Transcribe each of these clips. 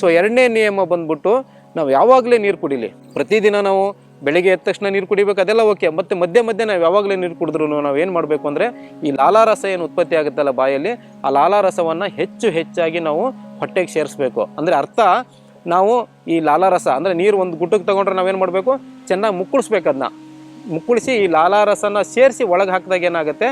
So ಎರಡನೇ ನಿಯಮ ಬಂದ್ಬಿಟ್ಟು ನಾವು ಯಾವಾಗಲೇ ನೀರು ಕುಡಿಲಿ. ಪ್ರತಿದಿನ ನಾವು ಬೆಳಿಗ್ಗೆ ಎದ್ದ ತಕ್ಷಣ ನೀರು ಕುಡಿಬೇಕು, ಅದೆಲ್ಲ ಓಕೆ. ಮತ್ತು ಮಧ್ಯೆ ಮಧ್ಯೆ ನಾವು ಯಾವಾಗಲೇ ನೀರು ಕುಡಿದ್ರೂ ನಾವು ಏನು ಮಾಡಬೇಕು ಅಂದರೆ ಈ ಲಾಲಾರಸ ಏನು ಉತ್ಪತ್ತಿ ಆಗುತ್ತಲ್ಲ ಬಾಯಲ್ಲಿ, ಆ ಲಾಲಾರಸವನ್ನು ಹೆಚ್ಚಾಗಿ ನಾವು ಹೊಟ್ಟೆಗೆ ಸೇರಿಸ್ಬೇಕು. ಅಂದರೆ ಅರ್ಥ, ನಾವು ಈ ಲಾಲಾರಸ ಅಂದರೆ ನೀರು ಒಂದು ಗುಟ್ಟಕ್ಕೆ ತೊಗೊಂಡ್ರೆ ನಾವೇನು ಮಾಡಬೇಕು, ಚೆನ್ನಾಗಿ ಮುಕ್ಕಳಿಸ್ಬೇಕು. ಅದನ್ನ ಮುಕ್ಕಳಿಸಿ ಈ ಲಾಲಾರಸನ ಸೇರಿಸಿ ಒಳಗೆ ಹಾಕಿದಾಗ ಏನಾಗುತ್ತೆ,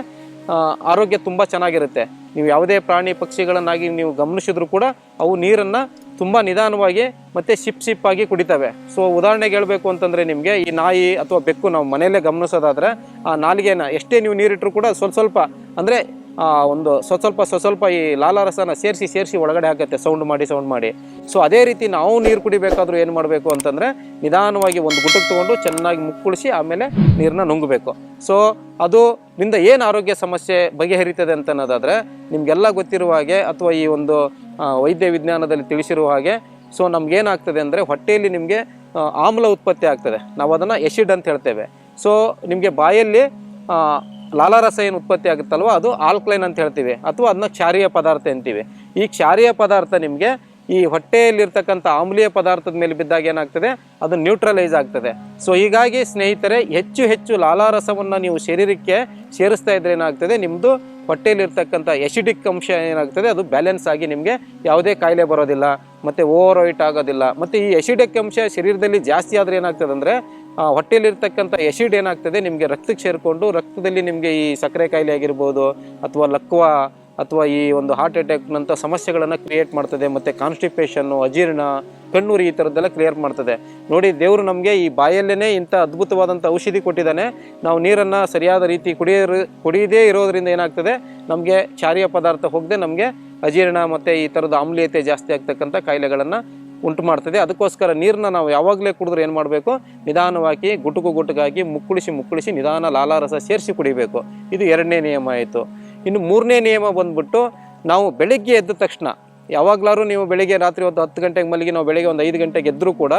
ಆರೋಗ್ಯ ತುಂಬ ಚೆನ್ನಾಗಿರುತ್ತೆ. ನೀವು ಯಾವುದೇ ಪ್ರಾಣಿ ಪಕ್ಷಿಗಳನ್ನಾಗಿ ನೀವು ಗಮನಿಸಿದ್ರು ಕೂಡ ಅವು ನೀರನ್ನು ತುಂಬ ನಿಧಾನವಾಗಿ ಮತ್ತು ಸಿಪ್ ಆಗಿ ಕುಡಿತವೆ. ಸೊ ಉದಾಹರಣೆಗೆ ಹೇಳಬೇಕು ಅಂತಂದರೆ ನಿಮಗೆ ಈ ನಾಯಿ ಅಥವಾ ಬೆಕ್ಕು ನಾವು ಮನೆಯಲ್ಲೇ ಗಮನಿಸೋದಾದರೆ ಆ ನಾಲಿಗೆನ ಎಷ್ಟೇ ನೀವು ನೀರಿಟ್ಟರು ಕೂಡ ಸ್ವಲ್ಪ ಅಂದರೆ ಒಂದು ಸ್ವಲ್ಪ ಈ ಲಾಲಾರಸನ ಸೇರಿಸಿ ಒಳಗಡೆ ಹಾಕುತ್ತೆ ಸೌಂಡ್ ಮಾಡಿ. ಸೊ ಅದೇ ರೀತಿ ನಾವು ನೀರು ಕುಡಿಬೇಕಾದ್ರೂ ಏನು ಮಾಡಬೇಕು ಅಂತಂದರೆ ನಿಧಾನವಾಗಿ ಒಂದು ಗುಟ್ಟಕ್ಕೆ ತೊಗೊಂಡು ಚೆನ್ನಾಗಿ ಮುಕ್ಕಳಿಸಿ ಆಮೇಲೆ ನೀರನ್ನ ನುಂಗಬೇಕು. ಸೊ ನಿಂದ ಏನು ಆರೋಗ್ಯ ಸಮಸ್ಯೆ ಬಗೆಹರಿತದೆ ಅಂತ ಅನ್ನೋದಾದರೆ ನಿಮಗೆಲ್ಲ ಗೊತ್ತಿರುವ ಹಾಗೆ ಅಥವಾ ಈ ಒಂದು ವೈದ್ಯ ವಿಜ್ಞಾನದಲ್ಲಿ ತಿಳಿಸಿರುವ ಹಾಗೆ, ಸೊ ನಮಗೇನಾಗ್ತದೆ ಅಂದರೆ ಹೊಟ್ಟೆಯಲ್ಲಿ ನಿಮಗೆ ಆಮ್ಲ ಉತ್ಪತ್ತಿ ಆಗ್ತದೆ. ನಾವು ಅದನ್ನು ಎಸಿಡ್ ಅಂತ ಹೇಳ್ತೇವೆ. ಸೊ ನಿಮಗೆ ಬಾಯಲ್ಲಿ ಲಾಲಾರಸ ಏನು ಉತ್ಪತ್ತಿ ಆಗುತ್ತಲ್ವ ಅದು ಆಲ್ಕಲೈನ್ ಅಂತ ಹೇಳ್ತೀವಿ, ಅಥವಾ ಅದನ್ನ ಕ್ಷಾರೀಯ ಪದಾರ್ಥ ಅಂತೀವಿ. ಈ ಕ್ಷಾರೀಯ ಪದಾರ್ಥ ನಿಮಗೆ ಈ ಹೊಟ್ಟೆಯಲ್ಲಿರ್ತಕ್ಕಂಥ ಆಮ್ಲೀಯ ಪದಾರ್ಥದ ಮೇಲೆ ಬಿದ್ದಾಗ ಏನಾಗ್ತದೆ, ಅದು ನ್ಯೂಟ್ರಲೈಸ್ ಆಗ್ತದೆ. ಸೊ ಹೀಗಾಗಿ ಸ್ನೇಹಿತರೆ, ಹೆಚ್ಚು ಲಾಲಾರಸವನ್ನು ನೀವು ಶರೀರಕ್ಕೆ ಸೇರಿಸ್ತಾ ಇದ್ರೆ ಏನಾಗ್ತದೆ, ನಿಮ್ಮದು ಹೊಟ್ಟೆಯಲ್ಲಿರ್ತಕ್ಕಂಥ ಎಸಿಡಿಕ್ ಅಂಶ ಏನಾಗ್ತದೆ ಅದು ಬ್ಯಾಲೆನ್ಸ್ ಆಗಿ ನಿಮಗೆ ಯಾವುದೇ ಕಾಯಿಲೆ ಬರೋದಿಲ್ಲ, ಮತ್ತು ಓವರ್ ವೆಯ್ಟ್ ಆಗೋದಿಲ್ಲ. ಮತ್ತು ಈ ಎಸಿಡಿಕ್ ಅಂಶ ಶರೀರದಲ್ಲಿ ಜಾಸ್ತಿ ಆದರೆ ಏನಾಗ್ತದೆ ಅಂದರೆ ಹೊಟ್ಟೆಯಲ್ಲಿರ್ತಕ್ಕಂಥ ಎಸಿಡ್ ಏನಾಗ್ತದೆ ನಿಮಗೆ ರಕ್ತಕ್ಕೆ ಸೇರಿಕೊಂಡು ರಕ್ತದಲ್ಲಿ ನಿಮಗೆ ಈ ಸಕ್ಕರೆ ಕಾಯಿಲೆ ಆಗಿರ್ಬೋದು ಅಥವಾ ಲಕ್ವ ಅಥವಾ ಈ ಒಂದು ಹಾರ್ಟ್ ಅಟ್ಯಾಕ್ನಂಥ ಸಮಸ್ಯೆಗಳನ್ನು ಕ್ರಿಯೇಟ್ ಮಾಡ್ತದೆ. ಮತ್ತು ಕಾನ್ಸ್ಟಿಪೇಷನ್ನು, ಅಜೀರ್ಣ, ಕಣ್ಣೂರಿ ಈ ಥರದ್ದೆಲ್ಲ ಕ್ಲಿಯರ್ ಮಾಡ್ತದೆ. ನೋಡಿ, ದೇವರು ನಮಗೆ ಈ ಬಾಯಲ್ಲೇ ಇಂಥ ಅದ್ಭುತವಾದಂಥ ಔಷಧಿ ಕೊಟ್ಟಿದ್ದಾನೆ. ನಾವು ನೀರನ್ನು ಸರಿಯಾದ ರೀತಿ ಕುಡಿಯದೇ ಇರೋದ್ರಿಂದ ಏನಾಗ್ತದೆ, ನಮಗೆ ಕ್ಷಾರೀಯ ಪದಾರ್ಥ ಹೋಗದೆ ನಮಗೆ ಅಜೀರ್ಣ ಮತ್ತು ಈ ಥರದ ಆಮ್ಲೀಯತೆ ಜಾಸ್ತಿ ಆಗ್ತಕ್ಕಂಥ ಕಾಯಿಲೆಗಳನ್ನು ಉಂಟು ಮಾಡ್ತದೆ. ಅದಕ್ಕೋಸ್ಕರ ನೀರನ್ನ ನಾವು ಯಾವಾಗಲೇ ಕುಡಿದ್ರೆ ಏನು ಮಾಡಬೇಕು, ನಿಧಾನವಾಗಿ ಗುಟುಕಾಗಿ ಮುಕ್ಕಳಿಸಿ ನಿಧಾನ ಲಾಲಾರಸ ಸೇರಿಸಿ ಕುಡಿಬೇಕು. ಇದು ಎರಡನೇ ನಿಯಮ ಆಯಿತು. ಇನ್ನು ಮೂರನೇ ನಿಯಮ ಬಂದ್ಬಿಟ್ಟು, ನಾವು ಬೆಳಗ್ಗೆ ಎದ್ದ ತಕ್ಷಣ ಯಾವಾಗಲಾದ್ರೂ ನೀವು ಬೆಳಿಗ್ಗೆ ರಾತ್ರಿ ಒಂದು 10 ಗಂಟೆಗೆ ಮಲಗಿ ನಾವು ಬೆಳಿಗ್ಗೆ ಒಂದು 5 ಗಂಟೆಗೆ ಎದ್ದರೂ ಕೂಡ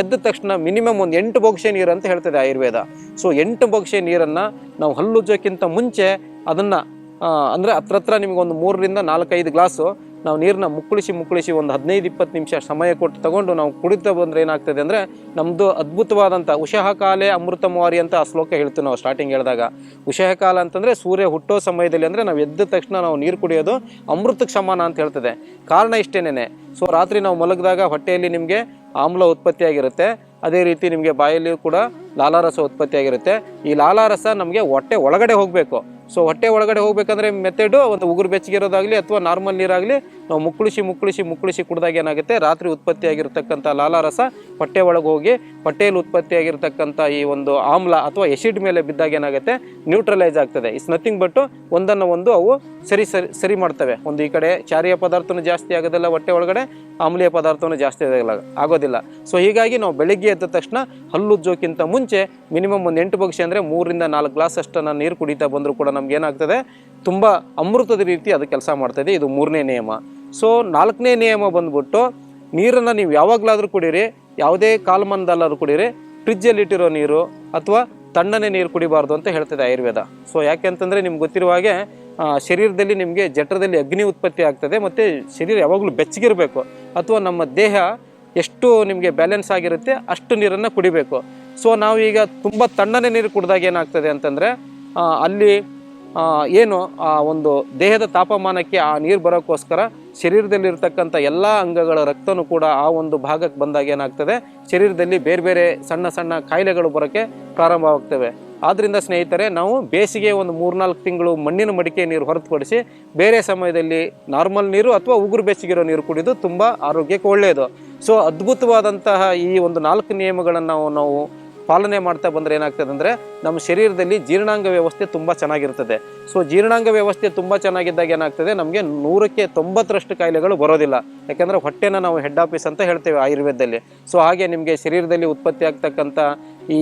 ಎದ್ದ ತಕ್ಷಣ ಮಿನಿಮಮ್ ಒಂದು 8 ಬೊಗಸೆ ನೀರು ಅಂತ ಹೇಳ್ತದೆ ಆಯುರ್ವೇದ. ಸೊ 8 ಬೊಗಸೆ ನೀರನ್ನು ನಾವು ಹಲ್ಲುಜ್ಜೋಕ್ಕಿಂತ ಮುಂಚೆ ಅದನ್ನು ಅಂದರೆ ಹತ್ರ ನಿಮಗೊಂದು 3ರಿಂದ 4-5 ಗ್ಲಾಸು ನಾವು ನೀರನ್ನ ಮುಕ್ಕಳಿಸಿ ಒಂದು 15-20 ನಿಮಿಷ ಸಮಯ ಕೊಟ್ಟು ತಗೊಂಡು ನಾವು ಕುಡಿತಾ ಬಂದರೆ ಏನಾಗ್ತದೆ ಅಂದರೆ ನಮ್ಮದು ಅದ್ಭುತವಾದಂಥ ಉಷಃ ಕಾಲೇ ಅಮೃತಮವಾರಿ ಅಂತ ಆ ಶ್ಲೋಕ ಹೇಳ್ತೀವಿ ನಾವು ಸ್ಟಾರ್ಟಿಂಗ್ ಹೇಳಿದಾಗ. ಉಷಃ ಕಾಲ ಅಂತಂದರೆ ಸೂರ್ಯ ಹುಟ್ಟೋ ಸಮಯದಲ್ಲಿ, ಅಂದರೆ ನಾವು ಎದ್ದ ತಕ್ಷಣ ನಾವು ನೀರು ಕುಡಿಯೋದು ಅಮೃತಕ್ಕೆ ಸಮಾನ ಅಂತ ಹೇಳ್ತದೆ. ಕಾರಣ ಇಷ್ಟೇನೆ. ಸೊ ರಾತ್ರಿ ನಾವು ಮಲಗಿದಾಗ ಹೊಟ್ಟೆಯಲ್ಲಿ ನಿಮಗೆ ಆಮ್ಲ ಉತ್ಪತ್ತಿಯಾಗಿರುತ್ತೆ, ಅದೇ ರೀತಿ ನಿಮಗೆ ಬಾಯಲ್ಲಿಯೂ ಕೂಡ ಲಾಲಾರಸ ಉತ್ಪತ್ತಿಯಾಗಿರುತ್ತೆ. ಈ ಲಾಲಾರಸ ನಮಗೆ ಹೊಟ್ಟೆ ಒಳಗಡೆ ಹೋಗಬೇಕು. ಸೊ ಹೊಟ್ಟೆ ಒಳಗಡೆ ಹೋಗ್ಬೇಕಂದ್ರೆ ಮೆಥಡು ಒಂದು ಉಗುರು ಬೆಚ್ಚಗಿರೋದಾಗಲಿ ಅಥವಾ ನಾರ್ಮಲ್ ನೀರಾಗಲಿ ನಾವು ಮುಕ್ಕಳಿಸಿ ಕುಡಿದಾಗ ಏನಾಗುತ್ತೆ, ರಾತ್ರಿ ಉತ್ಪತ್ತಿಯಾಗಿರ್ತಕ್ಕಂಥ ಲಾಲಾರಸ ಹೊಟ್ಟೆ ಒಳಗೆ ಹೋಗಿ ಹೊಟ್ಟೆಯಲ್ಲಿ ಉತ್ಪತ್ತಿಯಾಗಿರ್ತಕ್ಕಂಥ ಈ ಒಂದು ಆಮ್ಲ ಅಥವಾ ಎಸಿಡ್ ಮೇಲೆ ಬಿದ್ದಾಗ ಏನಾಗುತ್ತೆ, ನ್ಯೂಟ್ರಲೈಸ್ ಆಗ್ತದೆ. ಇಟ್ಸ್ ನಥಿಂಗ್ ಬಟ್ ಒಂದನ್ನು ಒಂದು ಅವು ಸರಿ ಮಾಡ್ತವೆ. ಒಂದು ಈ ಕಡೆ ಕ್ಷಾರೀಯ ಪದಾರ್ಥನೂ ಜಾಸ್ತಿ ಆಗೋದಿಲ್ಲ, ಹೊಟ್ಟೆ ಒಳಗಡೆ ಆಮ್ಲೀಯ ಪದಾರ್ಥನೂ ಜಾಸ್ತಿ ಆಗೋದಿಲ್ಲ. ಸೊ ಹೀಗಾಗಿ ನಾವು ಬೆಳಿಗ್ಗೆ ಎದ್ದ ತಕ್ಷಣ ಹಲ್ಲುಜ್ಜೋಕ್ಕಿಂತ ಮುಂಚೆ ಮಿನಿಮಮ್ ಒಂದು 8 ಬೊಗಸೆ ಅಂದರೆ 3ರಿಂದ 4 ಗ್ಲಾಸ್ ಅಷ್ಟನ್ನು ನೀರು ಕುಡಿತಾ ಬಂದರೂ ಕೂಡ ನಮ್ಗೆ ಏನಾಗ್ತದೆ, ತುಂಬ ಅಮೃತದ ರೀತಿ ಅದು ಕೆಲಸ ಮಾಡ್ತದೆ. ಇದು 3ನೇ ನಿಯಮ. ಸೊ 4ನೇ ನಿಯಮ ಬಂದ್ಬಿಟ್ಟು, ನೀರನ್ನು ನೀವು ಯಾವಾಗಲಾದರೂ ಕುಡೀರಿ, ಯಾವುದೇ ಕಾಲಮಾನದಲ್ಲಾದ್ರೂ ಕುಡೀರಿ, ಫ್ರಿಜ್ಜಲ್ಲಿಟ್ಟಿರೋ ನೀರು ಅಥವಾ ತಣ್ಣನೆ ನೀರು ಕುಡಿಬಾರ್ದು ಅಂತ ಹೇಳ್ತದೆ ಆಯುರ್ವೇದ. ಸೊ ಯಾಕೆ ಅಂತಂದರೆ ನಿಮ್ಗೆ ಗೊತ್ತಿರುವ ಹಾಗೆ ಶರೀರದಲ್ಲಿ ನಿಮಗೆ ಜಠರದಲ್ಲಿ ಅಗ್ನಿ ಉತ್ಪತ್ತಿ ಆಗ್ತದೆ, ಮತ್ತು ಶರೀರ ಯಾವಾಗಲೂ ಬೆಚ್ಚಗಿರಬೇಕು, ಅಥವಾ ನಮ್ಮ ದೇಹ ಎಷ್ಟು ನಿಮಗೆ ಬ್ಯಾಲೆನ್ಸ್ ಆಗಿರುತ್ತೆ ಅಷ್ಟು ನೀರನ್ನು ಕುಡಿಬೇಕು. ಸೊ ನಾವು ಈಗ ತುಂಬ ತಣ್ಣನೆ ನೀರು ಕುಡಿದಾಗ ಏನಾಗ್ತದೆ ಅಂತಂದರೆ ಅಲ್ಲಿ ಏನು ಆ ಒಂದು ದೇಹದ ತಾಪಮಾನಕ್ಕೆ ಆ ನೀರು ಬರೋಕ್ಕೋಸ್ಕರ ಶರೀರದಲ್ಲಿರ್ತಕ್ಕಂಥ ಎಲ್ಲ ಅಂಗಗಳ ರಕ್ತನೂ ಕೂಡ ಆ ಒಂದು ಭಾಗಕ್ಕೆ ಬಂದಾಗ ಏನಾಗ್ತದೆ, ಶರೀರದಲ್ಲಿ ಬೇರೆ ಸಣ್ಣ ಕಾಯಿಲೆಗಳು ಬರೋಕ್ಕೆ ಪ್ರಾರಂಭವಾಗ್ತವೆ. ಆದ್ದರಿಂದ ಸ್ನೇಹಿತರೆ, ನಾವು ಬೇಸಿಗೆ ಒಂದು 3-4 ತಿಂಗಳು ಮಣ್ಣಿನ ಮಡಿಕೆ ನೀರು ಹೊರತುಪಡಿಸಿ ಬೇರೆ ಸಮಯದಲ್ಲಿ ನಾರ್ಮಲ್ ನೀರು ಅಥವಾ ಉಗುರು ಬೆಚ್ಚಗಿರೋ ನೀರು ಕುಡಿದು ತುಂಬ ಆರೋಗ್ಯಕ್ಕೆ ಒಳ್ಳೆಯದು. ಸೊ ಅದ್ಭುತವಾದಂತಹ ಈ ಒಂದು 4 ನಿಯಮಗಳನ್ನು ನಾವು ಪಾಲನೆ ಮಾಡ್ತಾ ಬಂದರೆ ಏನಾಗ್ತದೆ ಅಂದರೆ ನಮ್ಮ ಶರೀರದಲ್ಲಿ ಜೀರ್ಣಾಂಗ ವ್ಯವಸ್ಥೆ ತುಂಬ ಚೆನ್ನಾಗಿರ್ತದೆ. ಸೊ ಜೀರ್ಣಾಂಗ ವ್ಯವಸ್ಥೆ ತುಂಬ ಚೆನ್ನಾಗಿದ್ದಾಗ ಏನಾಗ್ತದೆ, ನಮಗೆ 100ಕ್ಕೆ 90ರಷ್ಟು ಕಾಯಿಲೆಗಳು ಬರೋದಿಲ್ಲ. ಯಾಕೆಂದರೆ ಹೊಟ್ಟೆನ ನಾವು ಹೆಡ್ ಆಫೀಸ್ ಅಂತ ಹೇಳ್ತೇವೆ ಆಯುರ್ವೇದದಲ್ಲಿ. ಸೊ ಹಾಗೆ ನಿಮಗೆ ಶರೀರದಲ್ಲಿ ಉತ್ಪತ್ತಿ ಆಗ್ತಕ್ಕಂಥ ಈ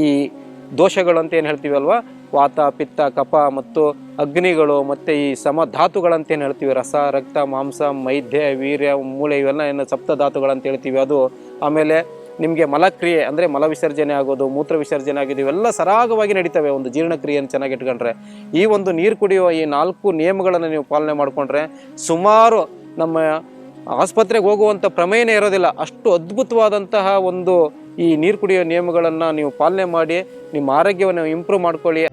ದೋಷಗಳು ಅಂತ ಏನು ಹೇಳ್ತೀವಿ ಅಲ್ವಾ, ವಾತ, ಪಿತ್ತ, ಕಫ ಮತ್ತು ಅಗ್ನಿಗಳು, ಮತ್ತು ಈ ಸಮಧಾತುಗಳಂತೇನು ಹೇಳ್ತೀವಿ, ರಸ, ರಕ್ತ, ಮಾಂಸ, ಮೈದ್ಯ, ವೀರ್ಯ, ಮೂಳೆ, ಇವೆಲ್ಲ ಏನು ಸಪ್ತಧಾತುಗಳಂತ ಹೇಳ್ತೀವಿ ಅದು. ಆಮೇಲೆ ನಿಮಗೆ ಮಲಕ್ರಿಯೆ ಅಂದರೆ ಮಲ ವಿಸರ್ಜನೆ ಆಗೋದು, ಮೂತ್ರ ವಿಸರ್ಜನೆ ಆಗೋದು, ಇವೆಲ್ಲ ಸರಾಗವಾಗಿ ನಡೀತವೆ ಒಂದು ಜೀರ್ಣಕ್ರಿಯೆಯನ್ನು ಚೆನ್ನಾಗಿ ಇಟ್ಕೊಂಡ್ರೆ. ಈ ಒಂದು ನೀರು ಕುಡಿಯುವ ಈ 4 ನಿಯಮಗಳನ್ನು ನೀವು ಪಾಲನೆ ಮಾಡಿಕೊಂಡ್ರೆ ಸುಮಾರು ನಮ್ಮ ಆಸ್ಪತ್ರೆಗೆ ಹೋಗುವಂಥ ಪ್ರಮೇಯನೇ ಇರೋದಿಲ್ಲ. ಅಷ್ಟು ಅದ್ಭುತವಾದಂತಹ ಒಂದು ಈ ನೀರು ಕುಡಿಯೋ ನಿಯಮಗಳನ್ನು ನೀವು ಪಾಲನೆ ಮಾಡಿ ನಿಮ್ಮ ಆರೋಗ್ಯವನ್ನು ಇಂಪ್ರೂವ್ ಮಾಡ್ಕೊಳ್ಳಿ.